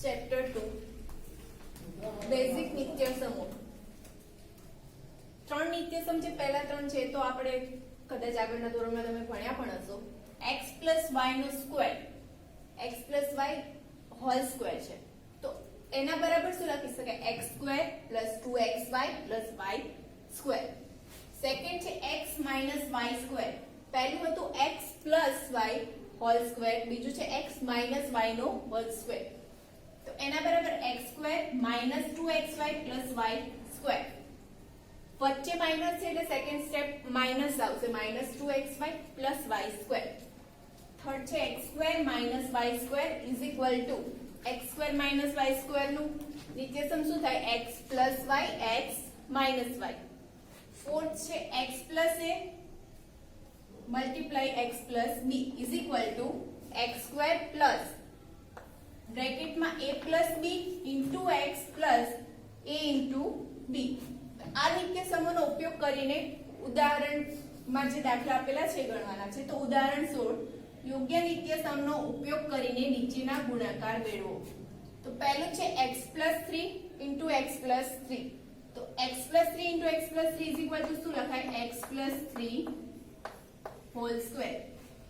Chapter 2 basic નિત્યસમો. ત્રણ નિત્યસમ જે પહેલા ત્રણ છે તો આપણે કદાચ આગળના ધોરણમાં તમે ભણ્યા પણ હશો. x + y નો square x + y whole square છે તો એના બરાબર શું લખી શકાય? x² + 2xy + y square. Second છે x - y². પહેલું હતું x + y હોલ સ્ક્વેર, બીજું છે x - y નો હોલ સ્ક્વેર. તો એના બરાબર x² - 2xy + y સ્ક્વેર. વચ્ચે માઈનસ છે એટલે સેકન્ડ સ્ટેપ માઈનસ આવશે, -2xy + y સ્ક્વેર. થર્ડ છે x² - y² = x² - y square નું નિત્યસમ શું થાય? x + y x - y. Fourth છે x + a × x + b = x² plus બ્રેકેટમાં a + b × x + a × b. આ નિત્યસમોનો ઉપયોગ કરીને ઉદાહરણમાં જે દાખલા આપેલા છે ગણવાના છે. તો ઉદાહરણ 16 યોગ્ય નિત્યસમનો ઉપયોગ કરીને નીચેના ગુણાકાર મેળવો. તો પહેલું છે x + 3 × x + 3. તો x + 3 × x + 3 શું લખાય? x + 3 hall square.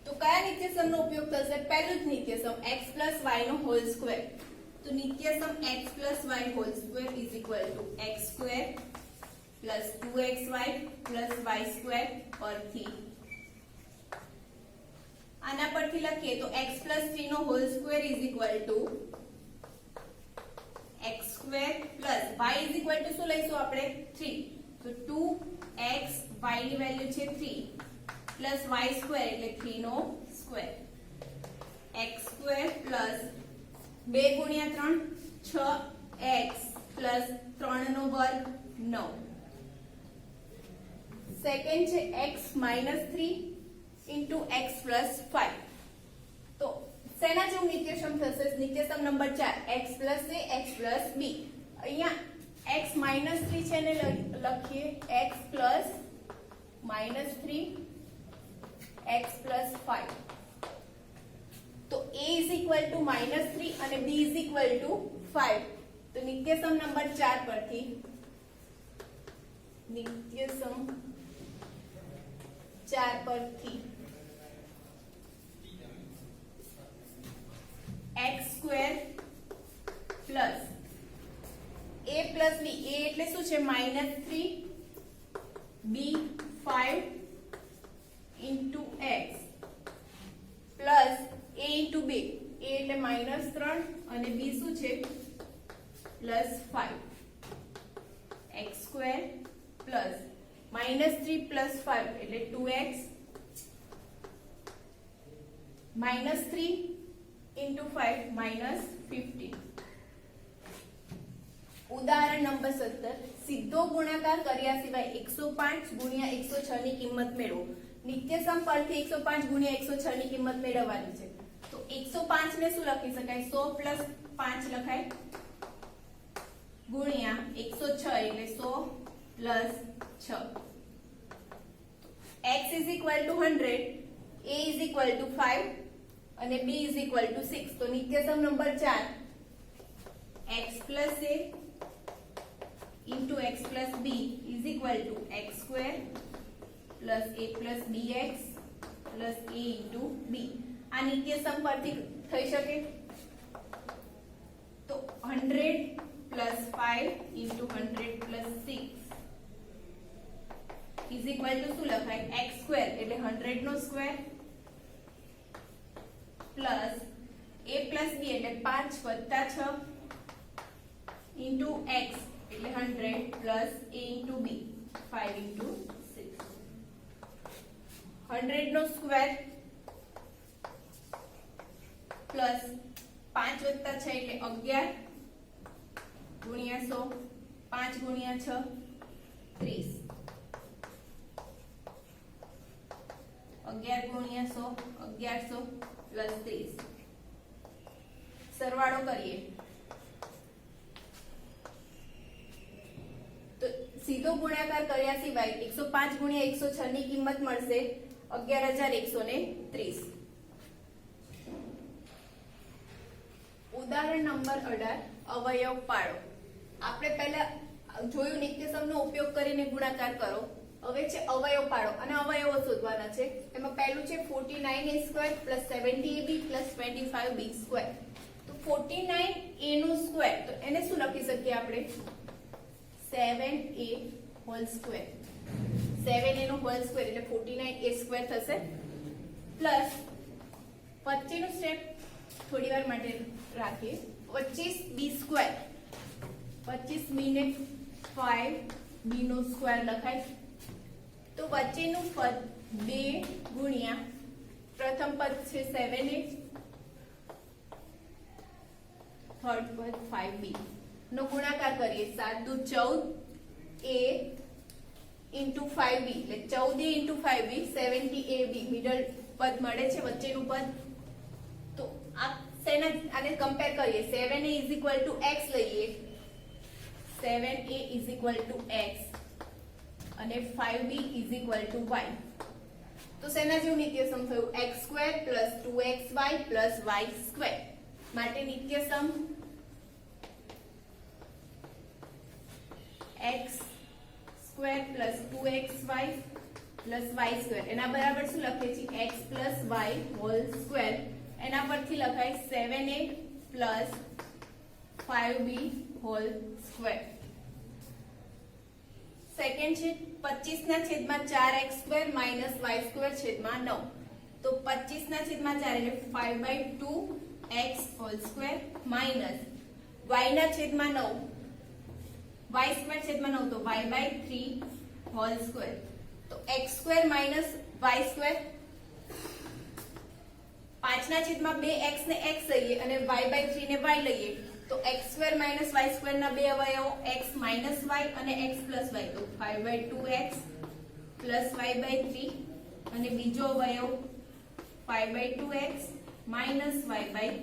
તો કયા નિત્યસમનો ઉપયોગ થશે? પહેલું જ નિત્યસમ x + y નો હોલ સ્ક્વેર. તો નિત્યસમ x + y whole square = x² + 2xy + y² પરથી આના પરથી લખીએ તો x + 3 નો હોલ સ્ક્વેર = x² + y શું લઈશું આપણે? 3. તો 2x y ની વેલ્યુ છે 3 + y² એટલે 3 નો સ્ક્વેર. x² + 2 × 3 6x + 3 નો વર્ગ 9. સેકન્ડ છે x - 3 × x + 5. તો શેના જેવું નિત્યસમ થશે? નિત્યસમ number 4 x + a x + b. અહીંયા x - 3 છે ને લખીએ x + -3 x + 5. તો a = -3 અને b = 5. તો નિત્યસમ નંબર 4 પરથી નિત્યસમ 4 પરથી x² + a + b. a એટલે શું છે? -3 b 5 × x + a × b. a એટલે -3 અને b શું છે? +5. x² + -3 + 5 એટલે 2x -3 × 5 -15. ઉદાહરણ નંબર 17 સીધો ગુણાકાર કર્યા સિવાય 105 × 106 ની કિંમત મેળવો. નિત્યસમ પરથી 105 × 106 ની કિંમત મેળવવાની છે. તો 105 ને શું લખી શકાય? 100 + 5 લખાય ગુણ્યા 106 એટલે 100 + 6. x = 100 a = 5 અને b = 6. તો નિત્યસમ number 4 x + a × x + b = x² + a + bx + a × b. આ નિત્યસમ પરથી થઈ શકે. તો 100 + 5 × 100 + 6 શું લખાય? x² એટલે 100 નો સ્ક્વેર પ્લસ a + b એટલે 5 + 6 × x એટલે 100 + a × b 5 × 6. 100 no square plus 5 + 6 એટલે 11 ગુણ્યા 100 5 ગુણ્યા 6 30 11 ગુણ્યા 100 1100 + 30. સરવાળો કરીએ તો સીધો ગુણાકાર કર્યા સિવાય 105 × 106 ની કિંમત મળશે 11130. ઉદાહરણ નંબર 18 અવયવ પાડો. આપણે પહેલા જોયું નિત્યસમનો ઉપયોગ કરીને ગુણાકાર કરો. હવે છે અવયવ પાડો અને અવયવો શોધવાના છે. એમાં પહેલું છે 49a² + 70ab + 25b². તો 49a નો સ્ક્વેર, તો એને શું લખી શકીએ આપણે? 7a whole square. 7a નો હોલ સ્ક્વેર એટલે 49a² થશે, પ્લસ 25 નું સ્ટેપ થોડી વાર માટે રાખીએ. 25b², 25b ને 5b નો સ્ક્વેર લખાય. તો વચ્ચેનું પદ 2 ગુણ્યા પ્રથમ પદ છે 7a, થર્ડ પદ 5b નો ગુણાકાર કરીએ. 7 દુ 14a into 5b એટલે 14a into 5b 70ab middle પદ મળે છે, વચ્ચેનું પદ. તો આ આને કમ્પેર કરીએ. 7a = x લઈએ, 7a = x અને 5b = y. તો શેના જેવું નિત્યસમ થયું? x² + 2xy + y². માટે નિત્યસમ x² + 2xy + y². એના બરાબર શું લખીએ છીએ? x + y whole square. એના પરથી લખાય 7a + 5b whole square. Second છે 25/4x² - y²/9. તો 25/4 એટલે 5/2x whole square minus y/9 y²/9 તો y/3 હોલ સ્ક્વેર. તો x² - y², 5/2x ને x લઈએ અને y/3 ને y લઈએ. તો x² - y² ના બે અવયવો x - y અને x + y. તો 5/2x + y/3 અને બીજો અવયવ 5/2x - y/3.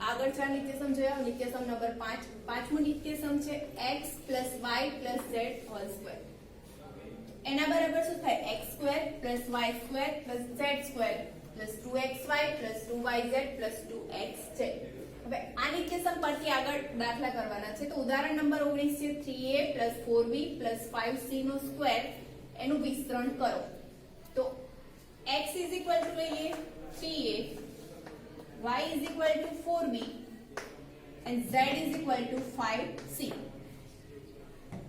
આગળ 4 નિત્યસમ જોયા. નિત્યસમ નંબર 5. પાંચમું નિત્યસમ છે x + y + z whole square. એના બરાબર શું થાય? x² + y² + z² + 2xy + 2yz + 2xz. હવે આ નિત્યસમ પરથી આગળ દાખલા કરવાના છે. તો ઉદાહરણ નંબર 19 છે 3a + 4b + 5c નો સ્ક્વેર. એનું વિસ્તરણ કરો. તો x = લઈએ 3a, y = 4b and z = 5c.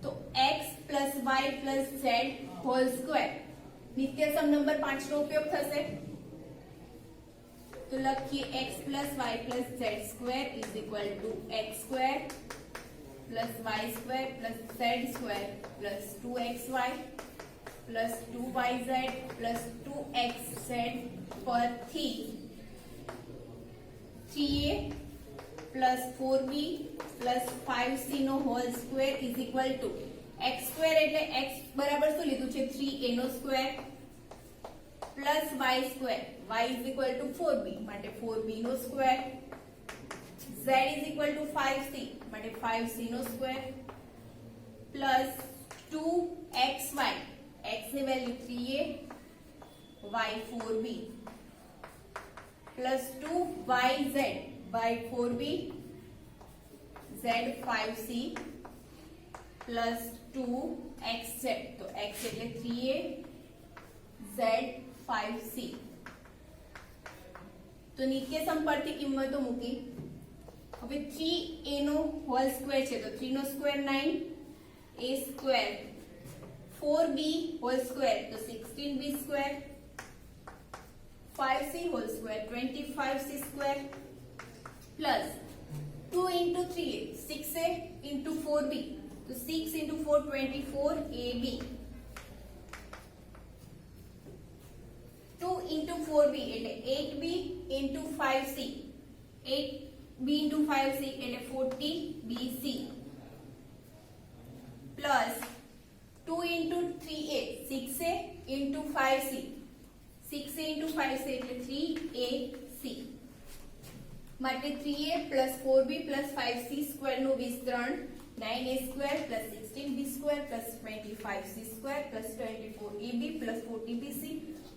તો x + y + z whole square નિત્યસમ નંબર 5 નો ઉપયોગ થશે. તો લખીએ x + y + z² = x² + y² + z² + 2xy + 2yz + 2xz પરથી 3a + 4b + 5c નો હોલ સ્ક્વેર = x² એટલે x બરાબર શું લીધું છે? 3a નો સ્ક્વેર + y², y = 4b માટે 4b નો સ્ક્વેર, z = 5c માટે 5c નો સ્ક્વેર પ્લસ 2xy, x ની value 3a, y 4b plus 2yz, y 4b, z 5c plus 2xz. તો x એટલે 3a, z 5c. તો નિત્યસમ પરથી કિંમતો મૂકી. હવે 3a નો હોલ સ્ક્વેર છે તો 3 નો square 9, a square, 4b whole square તો 16b², 5c whole square 25c square plus 2 into 3a 6a into 4b तो 6 into 4 24ab 2 into 4b એટલે 8b into 5c 8b into 5c એટલે 40bc plus 2 into 3a 6a into 5c 6a into 5c એટલે 3ac માટે 3a plus 4b plus 5c square નું વિસ્તરણ 9a square plus 16b square plus 25c square plus 24ab plus 40bc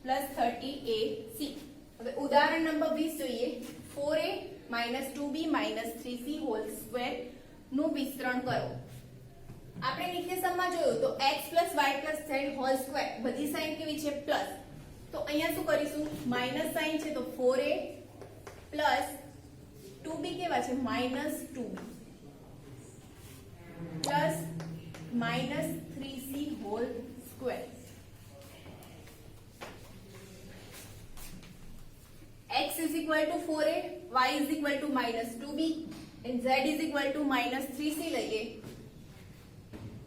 plus 30ac. હવે ઉદાહરણ number 20 જોઈએ. 4a minus 2b minus 3c whole square નું વિસ્તરણ કરો. આપણે નિત્યસમમાં જોયું તો x plus y plus z whole square બધી સાઈન કેવી છે પ્લસ. તો અહીંયા શું કરીશું? માઈનસ સાઈન છે તો 4a plus 2b કેવા છે? minus 2b plus minus 3c whole square. X is equal to 4a, y is equal to minus 2b and z is equal to minus 3c લઈએ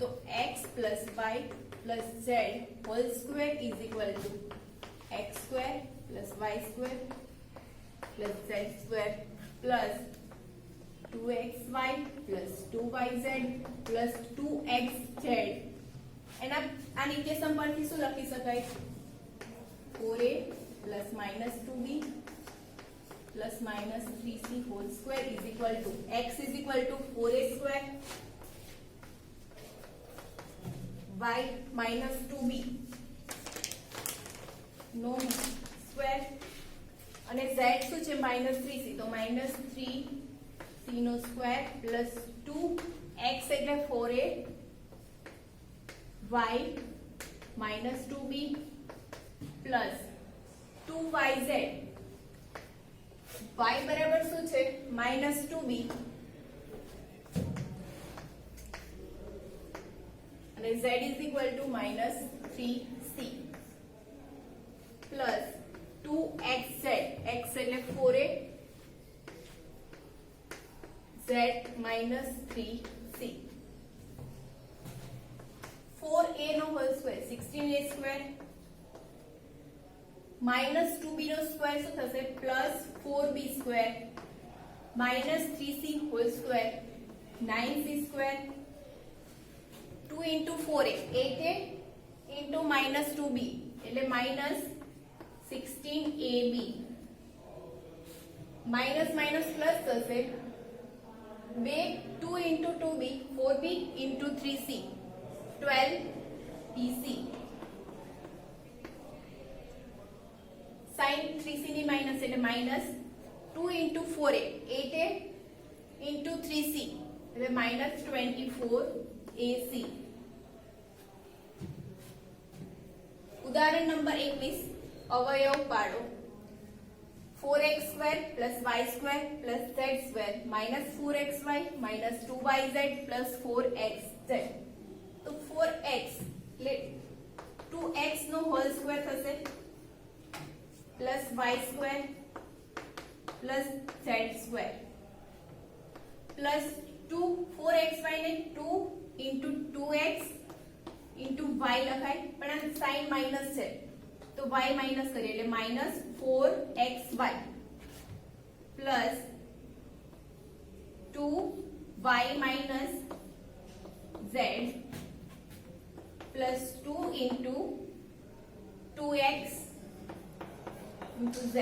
તો x plus y plus z whole square is equal to x square plus y square plus z square plus 2xy plus 2yz plus 2xz. એના આ નિત્યસમ પરથી શું લખી શકાય? 4a plus minus 2b plus minus 3c whole square is equal to x is equal to 4a square y minus 2b no square અને z શું છે? minus 3c તો minus 3c નો square plus 2x એટલે 4a y minus 2b plus 2yz. y બરાબર શું છે? minus 2b અને z is equal to minus 3c plus 2xz. x એટલે 4a z minus 3c. 4a નો whole square 16a square minus 2b નો square શું થશે? plus 4b square minus 3c whole square 9c square 2 into 4a 8a into minus 2b એટલે minus 16ab minus minus plus થશે 2 into 2b 4b into 3c 12bc sin 3c ની minus એટલે minus 2 into 4a 8a into 3c એટલે minus 24ac. ઉદાહરણ number 21 અવયવ પાડો. 4x square plus y square plus z square minus 4xy minus 2yz plus 4xz. તો 4x એટલે 2x નો whole square થશે plus y square plus z square plus 2 4xy ને 2 into 2x into y લખાય પણ આ sine minus છે તો y minus કરીએ એટલે minus 4xy plus 2y minus z plus 2 into 2x into z.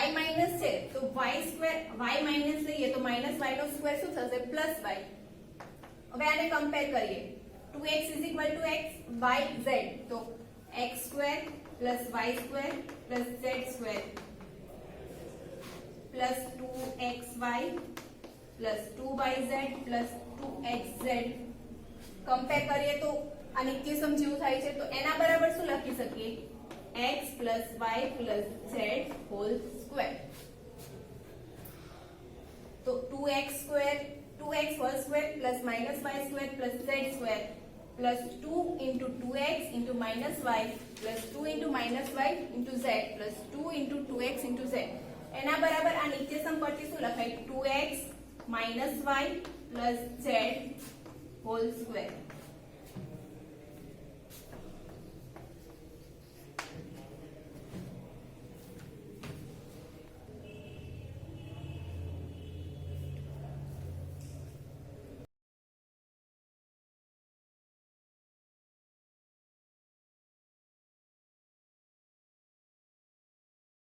y minus છે તો y square y minus લઈએ તો minus y નો સ્ક્વેર શું થશે? plus y. હવે આને કમ્પેર કરીએ 2x is equal to x y z તો x square plus y square plus z square plus 2xy plus 2yz plus 2xz compare કરીએ તો આ નિત્યસમ જેવું થાય છે તો એના બરાબર શું લખી શકીએ? x plus y plus z whole square. તો 2x whole square plus minus y square plus z square plus 2 into 2x into minus y plus 2 into minus y into z plus 2 into 2x into z. એના બરાબર આ નિત્યસમ પરથી શું લખાય? 2x minus y plus z whole square.